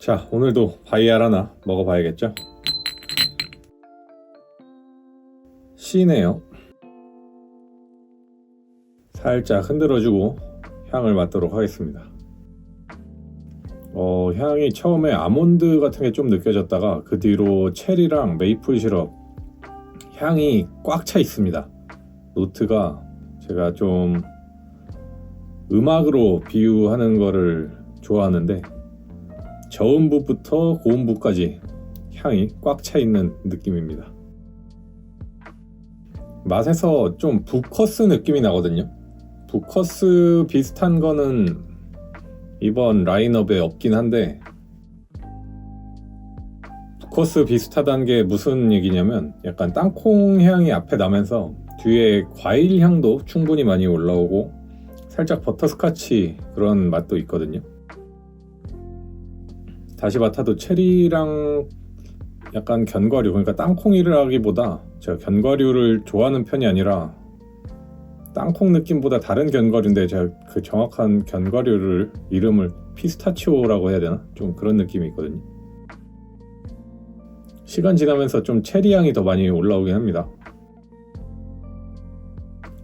자, 오늘도 바이알 하나 먹어봐야겠죠? C네요. 살짝 흔들어주고 향을 맡도록 하겠습니다. 향이 처음에 아몬드 같은 게 좀 느껴졌다가 그 뒤로 체리랑 메이플 시럽 향이 꽉 차 있습니다. 노트가 제가 좀 음악으로 비유하는 거를 좋아하는데 저음부부터 고음부까지 향이 꽉 차 있는 느낌입니다. 맛에서 좀 부커스 느낌이 나거든요. 부커스 비슷한 거는 이번 라인업에 없긴 한데, 부커스 비슷하다는 게 무슨 얘기냐면 약간 땅콩 향이 앞에 나면서 뒤에 과일 향도 충분히 많이 올라오고 살짝 버터스카치 그런 맛도 있거든요. 다시 맡아도 체리랑 약간 견과류, 그러니까 땅콩이라기보다 제가 견과류를 좋아하는 편이 아니라 땅콩 느낌보다 다른 견과류인데 제가 그 정확한 견과류를 이름을 피스타치오라고 해야 되나? 좀 그런 느낌이 있거든요. 시간 지나면서 좀 체리 향이 더 많이 올라오긴 합니다.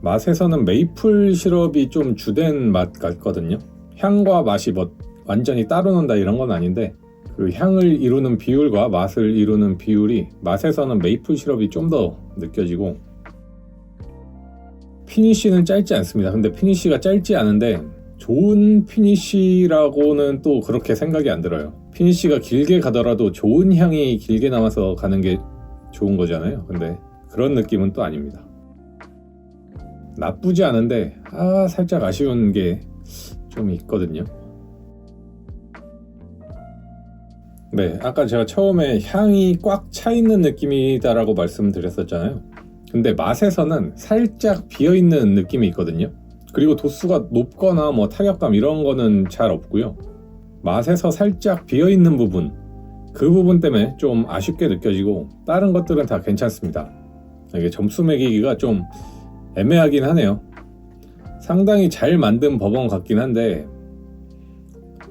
맛에서는 메이플 시럽이 좀 주된 맛 같거든요. 향과 맛이 뭐 완전히 따로 논다 이런 건 아닌데 그 향을 이루는 비율과 맛을 이루는 비율이 맛에서는 메이플 시럽이 좀 더 느껴지고, 피니쉬는 짧지 않습니다. 근데 피니쉬가 짧지 않은데 좋은 피니쉬라고는 또 그렇게 생각이 안 들어요. 피니쉬가 길게 가더라도 좋은 향이 길게 남아서 가는 게 좋은 거잖아요. 근데 그런 느낌은 또 아닙니다. 나쁘지 않은데 살짝 아쉬운 게 좀 있거든요. 네, 아까 제가 처음에 향이 꽉 차 있는 느낌이다라고 말씀드렸었잖아요. 근데 맛에서는 살짝 비어있는 느낌이 있거든요. 그리고 도수가 높거나 뭐 타격감 이런 거는 잘 없고요. 맛에서 살짝 비어있는 부분, 그 부분 때문에 좀 아쉽게 느껴지고 다른 것들은 다 괜찮습니다. 이게 점수 매기기가 좀 애매하긴 하네요. 상당히 잘 만든 버번 같긴 한데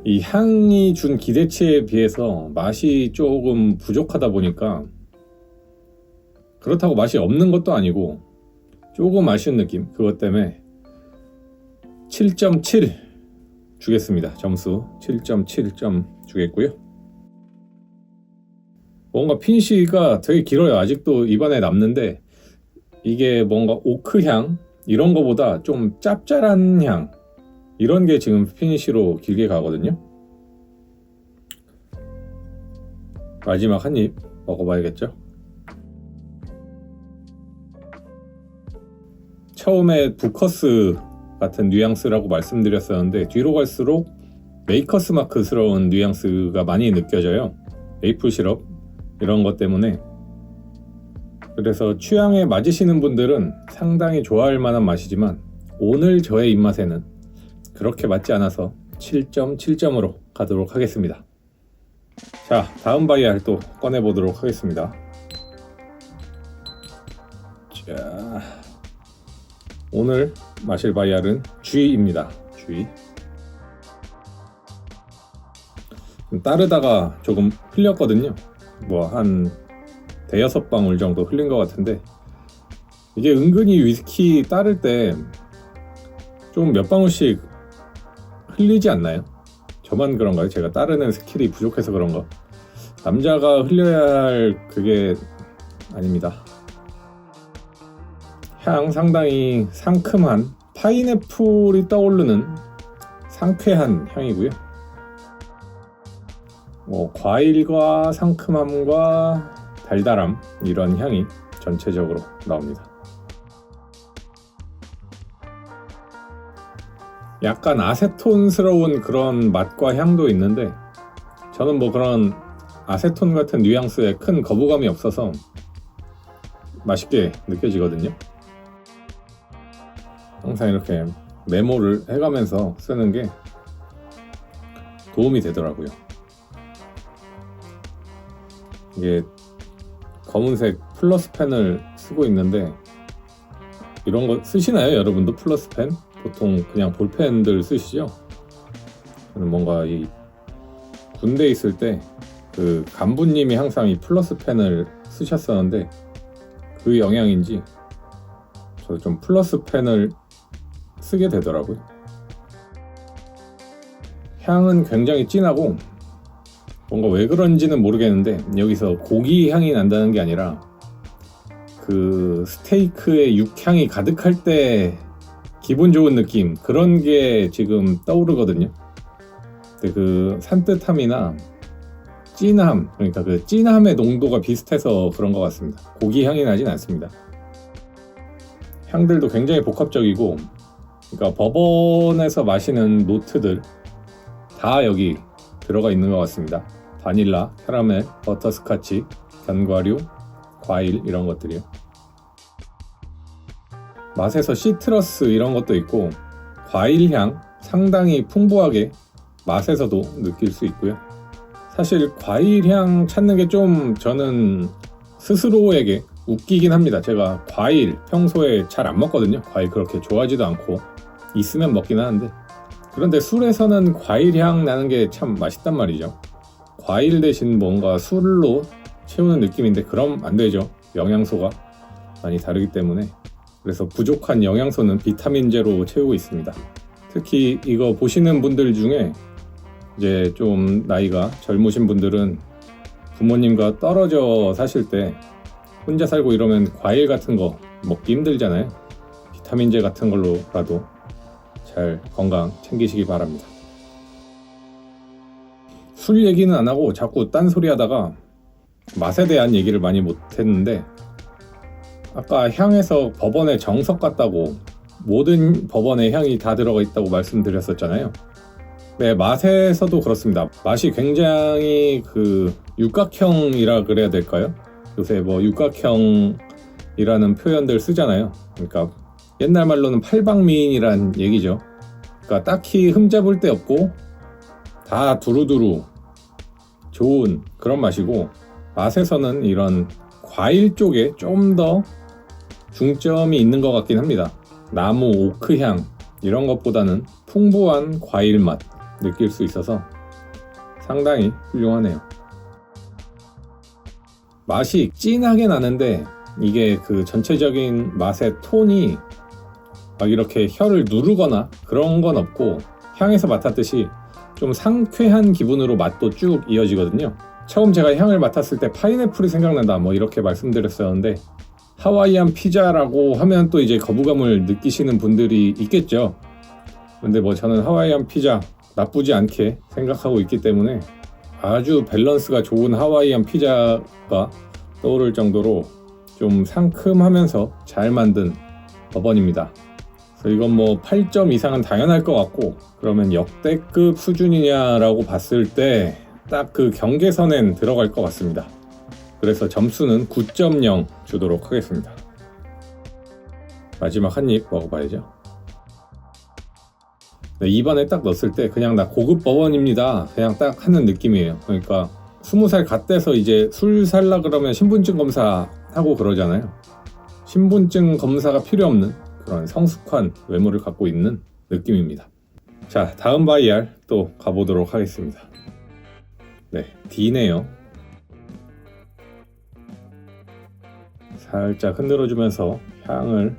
이 향이 준 기대치에 비해서 맛이 조금 부족하다 보니까, 그렇다고 맛이 없는 것도 아니고 조금 아쉬운 느낌, 그것 때문에 7.7 주겠습니다. 점수 7.7점 주겠고요. 뭔가 피니쉬가 되게 길어요. 아직도 입안에 남는데 이게 뭔가 오크향 이런 거보다 좀 짭짤한 향, 이런 게 지금 피니쉬로 길게 가거든요. 마지막 한 입 먹어봐야겠죠. 처음에 부커스 같은 뉘앙스라고 말씀드렸었는데 뒤로 갈수록 메이커스 마크스러운 뉘앙스가 많이 느껴져요. 메이플 시럽 이런 것 때문에. 그래서 취향에 맞으시는 분들은 상당히 좋아할 만한 맛이지만 오늘 저의 입맛에는 그렇게 맞지 않아서 7.7점으로 가도록 하겠습니다. 자, 다음 바이알 또 꺼내보도록 하겠습니다. 자, 오늘 마실 바이알은 G입니다. G. 따르다가 조금 흘렸거든요. 뭐 한 대여섯 방울 정도 흘린 것 같은데, 이게 은근히 위스키 따를 때 좀 몇 방울씩 흘리지 않나요? 저만 그런가요? 제가 따르는 스킬이 부족해서 그런가? 남자가 흘려야 할 그게 아닙니다. 향 상당히 상큼한 파인애플이 떠오르는 상쾌한 향이고요. 과일과 상큼함과 달달함, 이런 향이 전체적으로 나옵니다. 약간 아세톤스러운 그런 맛과 향도 있는데 저는 뭐 그런 아세톤 같은 뉘앙스에 큰 거부감이 없어서 맛있게 느껴지거든요. 항상 이렇게 메모를 해가면서 쓰는 게 도움이 되더라고요. 이게 검은색 플러스 펜을 쓰고 있는데, 이런 거 쓰시나요? 여러분도 플러스 펜? 보통 그냥 볼펜들 쓰시죠? 저는 뭔가 이 군대에 있을 때 그 간부님이 항상 이 플러스 펜을 쓰셨었는데 그 영향인지 저도 좀 플러스 펜을 쓰게 되더라고요. 향은 굉장히 진하고 뭔가 왜 그런지는 모르겠는데 여기서 고기 향이 난다는 게 아니라 그 스테이크에 육향이 가득할 때 기분 좋은 느낌, 그런 게 지금 떠오르거든요. 근데 그 산뜻함이나 진함, 그러니까 그 진함의 농도가 비슷해서 그런 것 같습니다. 고기 향이 나진 않습니다. 향들도 굉장히 복합적이고, 그러니까 버번에서 마시는 노트들 다 여기 들어가 있는 것 같습니다. 바닐라, 캐러멜, 버터스카치, 견과류, 과일 이런 것들이요. 맛에서 시트러스 이런 것도 있고 과일 향 상당히 풍부하게 맛에서도 느낄 수 있고요. 사실 과일 향 찾는 게 좀 저는 스스로에게 웃기긴 합니다. 제가 과일 평소에 잘 안 먹거든요. 과일 그렇게 좋아하지도 않고 있으면 먹긴 하는데, 그런데 술에서는 과일 향 나는 게 참 맛있단 말이죠. 과일 대신 뭔가 술로 채우는 느낌인데 그럼 안 되죠. 영양소가 많이 다르기 때문에. 그래서 부족한 영양소는 비타민제로 채우고 있습니다. 특히 이거 보시는 분들 중에 이제 좀 나이가 젊으신 분들은 부모님과 떨어져 사실 때 혼자 살고 이러면 과일 같은 거 먹기 힘들잖아요. 비타민제 같은 걸로라도 잘 건강 챙기시기 바랍니다. 술 얘기는 안 하고 자꾸 딴소리 하다가 맛에 대한 얘기를 많이 못했는데, 아까 향에서 버번의 정석 같다고, 모든 버번의 향이 다 들어가 있다고 말씀드렸었잖아요. 네, 맛에서도 그렇습니다. 맛이 굉장히 그 육각형이라 그래야 될까요? 요새 뭐 육각형이라는 표현들 쓰잖아요. 그러니까 옛날 말로는 팔방미인이란 얘기죠. 그러니까 딱히 흠잡을 데 없고 다 두루두루 좋은 그런 맛이고, 맛에서는 이런 과일 쪽에 좀 더 중점이 있는 것 같긴 합니다. 나무, 오크향 이런 것보다는 풍부한 과일 맛 느낄 수 있어서 상당히 훌륭하네요. 맛이 진하게 나는데 이게 그 전체적인 맛의 톤이 막 이렇게 혀를 누르거나 그런 건 없고, 향에서 맡았듯이 좀 상쾌한 기분으로 맛도 쭉 이어지거든요. 처음 제가 향을 맡았을 때 파인애플이 생각난다 뭐 이렇게 말씀드렸었는데, 하와이안 피자라고 하면 또 이제 거부감을 느끼시는 분들이 있겠죠. 근데 뭐 저는 하와이안 피자 나쁘지 않게 생각하고 있기 때문에 아주 밸런스가 좋은 하와이안 피자가 떠오를 정도로 좀 상큼하면서 잘 만든 버번입니다. 그래서 이건 뭐 8점 이상은 당연할 것 같고, 그러면 역대급 수준이냐라고 봤을 때 딱 그 경계선엔 들어갈 것 같습니다. 그래서 점수는 9.0 주도록 하겠습니다. 마지막 한 입 먹어봐야죠. 네, 입안에 딱 넣었을 때 그냥 나 고급 버번입니다 그냥 딱 하는 느낌이에요. 그러니까 20살 갓 돼서 이제 술 살라 그러면 신분증 검사하고 그러잖아요. 신분증 검사가 필요 없는 그런 성숙한 외모를 갖고 있는 느낌입니다. 자, 다음 바이알 또 가보도록 하겠습니다. 네, D네요. 살짝 흔들어주면서 향을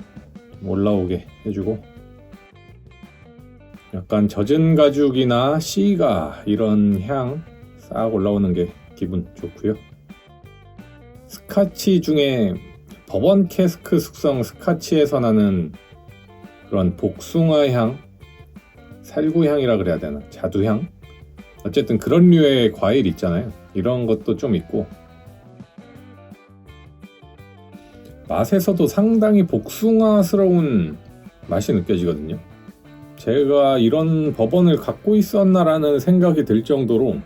좀 올라오게 해주고, 약간 젖은 가죽이나 씨가 이런 향 싹 올라오는 게 기분 좋고요. 스카치 중에 버번 캐스크 숙성 스카치에서 나는 그런 복숭아 향, 살구 향이라 그래야 되나, 자두향, 어쨌든 그런 류의 과일 있잖아요. 이런 것도 좀 있고, 맛에서도 상당히 복숭아스러운 맛이 느껴지거든요. 제가 이런 버번을 갖고 있었나라는 생각이 들 정도로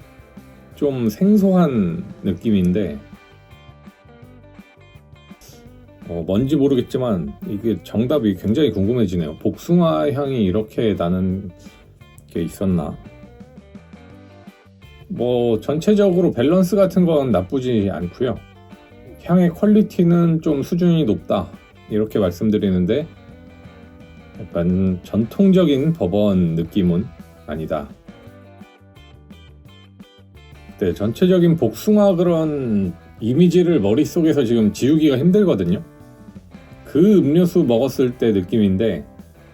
좀 생소한 느낌인데, 뭔지 모르겠지만 이게 정답이 굉장히 궁금해지네요. 복숭아 향이 이렇게 나는 게 있었나? 뭐 전체적으로 밸런스 같은 건 나쁘지 않고요. 향의 퀄리티는 좀 수준이 높다 이렇게 말씀드리는데, 약간 전통적인 버번 느낌은 아니다. 네, 전체적인 복숭아 그런 이미지를 머릿속에서 지금 지우기가 힘들거든요. 그 음료수 먹었을 때 느낌인데,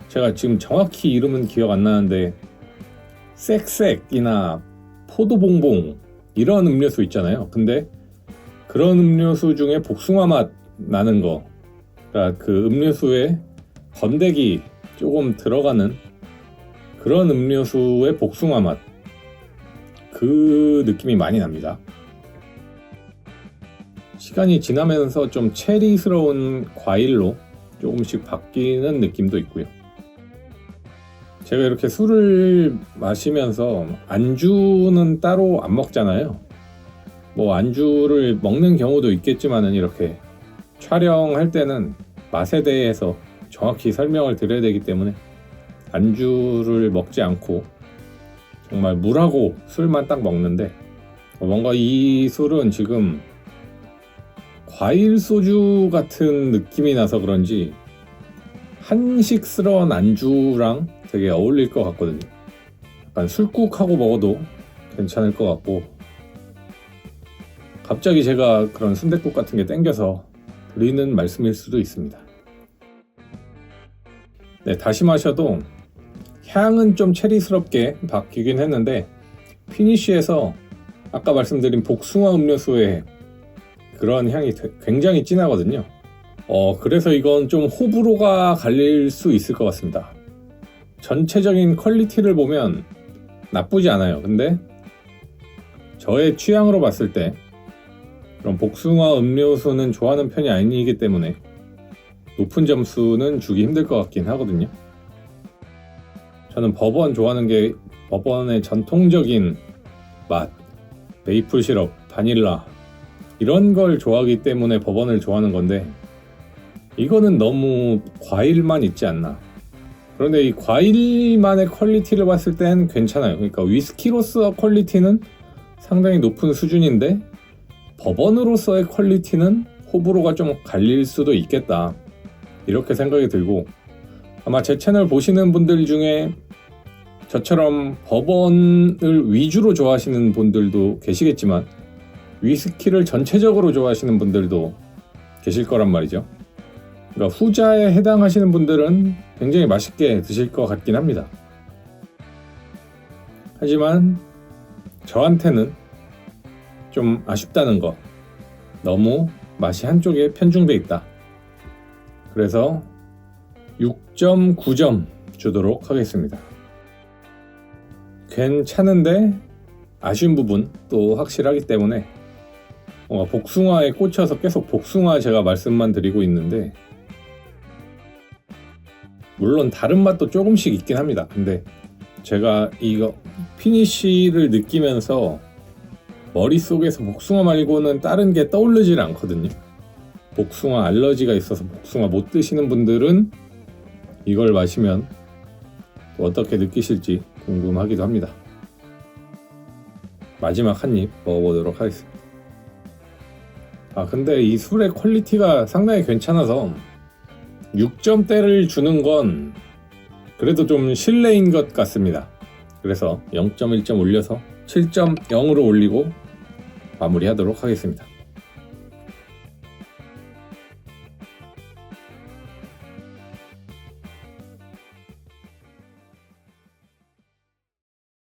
제가 지금 정확히 이름은 기억 안 나는데 쌕쌕이나 포도봉봉 이런 음료수 있잖아요. 근데 그런 음료수 중에 복숭아 맛 나는 거, 그러니까 그 음료수에 건더기 조금 들어가는 그런 음료수의 복숭아 맛, 그 느낌이 많이 납니다. 시간이 지나면서 좀 체리스러운 과일로 조금씩 바뀌는 느낌도 있고요. 제가 이렇게 술을 마시면서 안주는 따로 안 먹잖아요. 뭐 안주를 먹는 경우도 있겠지만은 이렇게 촬영할 때는 맛에 대해서 정확히 설명을 드려야 되기 때문에 안주를 먹지 않고 정말 물하고 술만 딱 먹는데, 뭔가 이 술은 지금 과일 소주 같은 느낌이 나서 그런지 한식스러운 안주랑 되게 어울릴 것 같거든요. 약간 술국하고 먹어도 괜찮을 것 같고, 갑자기 제가 그런 순댓국 같은 게 땡겨서 드리는 말씀일 수도 있습니다. 네, 다시 마셔도 향은 좀 체리스럽게 바뀌긴 했는데 피니쉬에서 아까 말씀드린 복숭아 음료수의 그런 향이 굉장히 진하거든요. 그래서 이건 좀 호불호가 갈릴 수 있을 것 같습니다. 전체적인 퀄리티를 보면 나쁘지 않아요. 근데 저의 취향으로 봤을 때 그런 복숭아 음료수는 좋아하는 편이 아니기 때문에 높은 점수는 주기 힘들 것 같긴 하거든요. 저는 버번 좋아하는 게 버번의 전통적인 맛, 메이플 시럽, 바닐라 이런 걸 좋아하기 때문에 버번을 좋아하는 건데, 이거는 너무 과일만 있지 않나. 그런데 이 과일만의 퀄리티를 봤을 땐 괜찮아요. 그러니까 위스키로서 퀄리티는 상당히 높은 수준인데 버번으로서의 퀄리티는 호불호가 좀 갈릴 수도 있겠다, 이렇게 생각이 들고, 아마 제 채널 보시는 분들 중에 저처럼 버번을 위주로 좋아하시는 분들도 계시겠지만 위스키를 전체적으로 좋아하시는 분들도 계실 거란 말이죠. 그러니까 후자에 해당하시는 분들은 굉장히 맛있게 드실 것 같긴 합니다. 하지만 저한테는 좀 아쉽다는 거, 너무 맛이 한쪽에 편중돼 있다. 그래서 6.9점 주도록 하겠습니다. 괜찮은데 아쉬운 부분 또 확실하기 때문에 복숭아에 꽂혀서 계속 복숭아 제가 말씀만 드리고 있는데, 물론 다른 맛도 조금씩 있긴 합니다. 근데 제가 이거 피니쉬를 느끼면서 머릿속에서 복숭아 말고는 다른 게 떠오르질 않거든요. 복숭아 알러지가 있어서 복숭아 못 드시는 분들은 이걸 마시면 또 어떻게 느끼실지 궁금하기도 합니다. 마지막 한 입 먹어보도록 하겠습니다. 근데 이 술의 퀄리티가 상당히 괜찮아서 6점대를 주는 건 그래도 좀 실례인 것 같습니다. 그래서 0.1점 올려서 7.0으로 올리고 마무리하도록 하겠습니다.